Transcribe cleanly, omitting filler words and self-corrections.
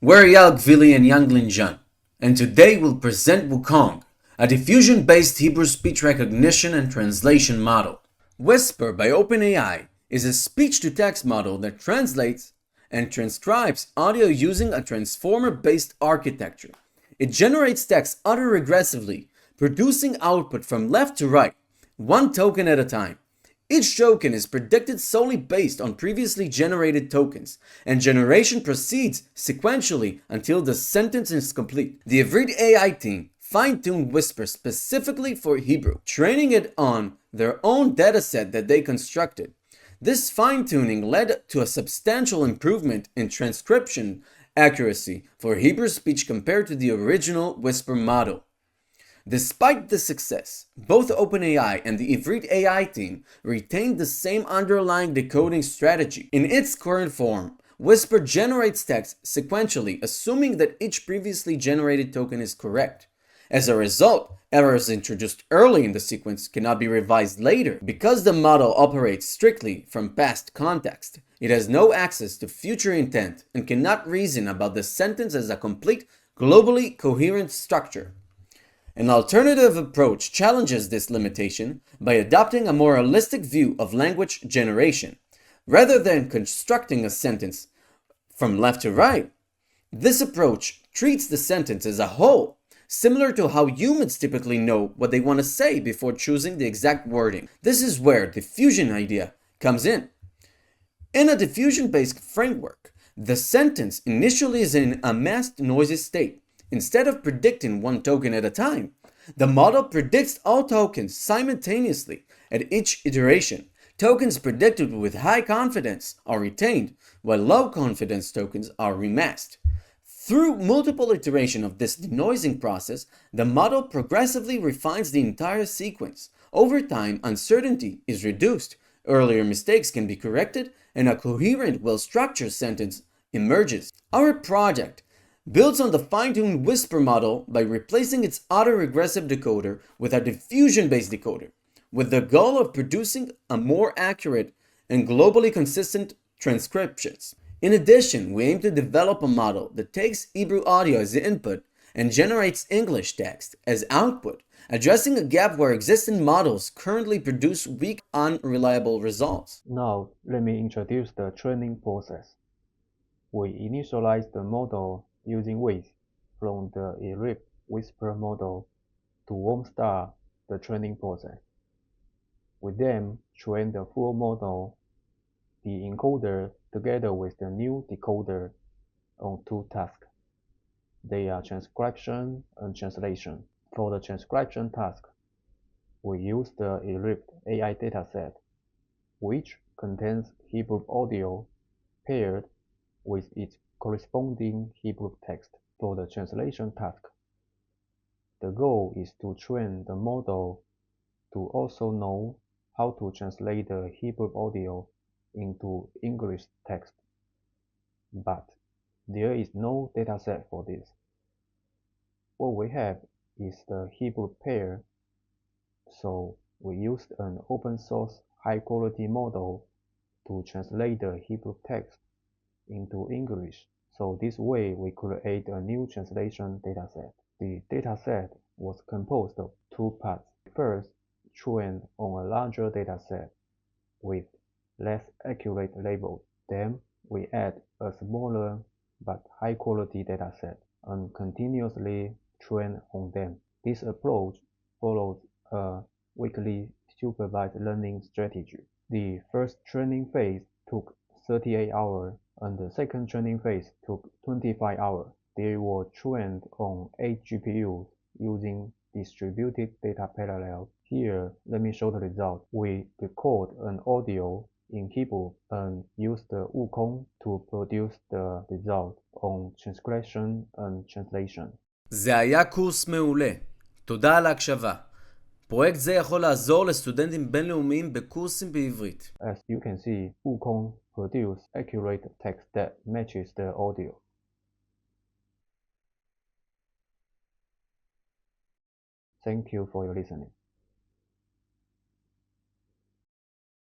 We're Eyal Gvili and Yanglin Zhan, and today we'll present WuKong, a diffusion-based Hebrew speech recognition and translation model. Whisper by OpenAI is a speech-to-text model that translates and transcribes audio using a transformer-based architecture. It generates text autoregressively, producing output from left to right, one token at a time. Each token is predicted solely based on previously generated tokens, and generation proceeds sequentially until the sentence is complete. The Ivrit AI team fine-tuned Whisper specifically for Hebrew, training it on their own dataset that they constructed. This fine-tuning led to a substantial improvement in transcription accuracy for Hebrew speech compared to the original Whisper model. Despite this success, both OpenAI and the Ivrit AI team retained the same underlying decoding strategy. In its current form, Whisper generates text sequentially, assuming that each previously generated token is correct. As a result, errors introduced early in the sequence cannot be revised later. Because the model operates strictly from past context, it has no access to future intent and cannot reason about the sentence as a complete, globally coherent structure. An alternative approach challenges this limitation by adopting a more holistic view of language generation. Rather than constructing a sentence from left to right, this approach treats the sentence as a whole, similar to how humans typically know what they want to say before choosing the exact wording. This is where the diffusion idea comes in. In a diffusion-based framework, the sentence initially is in a masked noisy state. Instead of predicting one token at a time, the model predicts all tokens simultaneously at each iteration. Tokens predicted with high confidence are retained, while low confidence tokens are remasked. Through multiple iterations of this denoising process, the model progressively refines the entire sequence. Over time, uncertainty is reduced, earlier mistakes can be corrected, and a coherent, well-structured sentence emerges. Our project builds on the fine-tuned Whisper model by replacing its autoregressive decoder with a diffusion-based decoder, with the goal of producing a more accurate and globally consistent transcriptions. In addition, we aim to develop a model that takes Hebrew audio as input and generates English text as output, addressing a gap where existing models currently produce weak, unreliable results. Now, let me introduce the training process. We initialize the model using weights from the Ivrit Whisper model to warm start the training process. We then train the full model, the encoder together with the new decoder, on two tasks. They are transcription and translation. For the transcription task, we use the Ivrit AI dataset, which contains Hebrew audio paired with its corresponding Hebrew text. For the translation task, the goal is to train the model to also know how to translate the Hebrew audio into English text. But there is no dataset for this. What we have is the Hebrew pair, so we used an open source high quality model to translate the Hebrew text into English. So this way we create a new translation dataset. The dataset was composed of two parts. First, trained on a larger dataset with less accurate labels. Then we add a smaller but high quality dataset and continuously train on them. This approach follows a weekly supervised learning strategy. The first training phase took 38 hours and the second training phase took 25 hours. They were trained on 8 GPUs using distributed data parallel. Here, let me show the result. We record an audio in Hebrew and use the WuKong to produce the result on transcription and translation. זה היה קורס מעולה. תודה על ההקשבה. פרויקט זה יכול לעזור לסטודנטים בינלאומיים בקורסים בעברית. As you can see, WuKong produces accurate text that matches the audio. Thank you for your listening.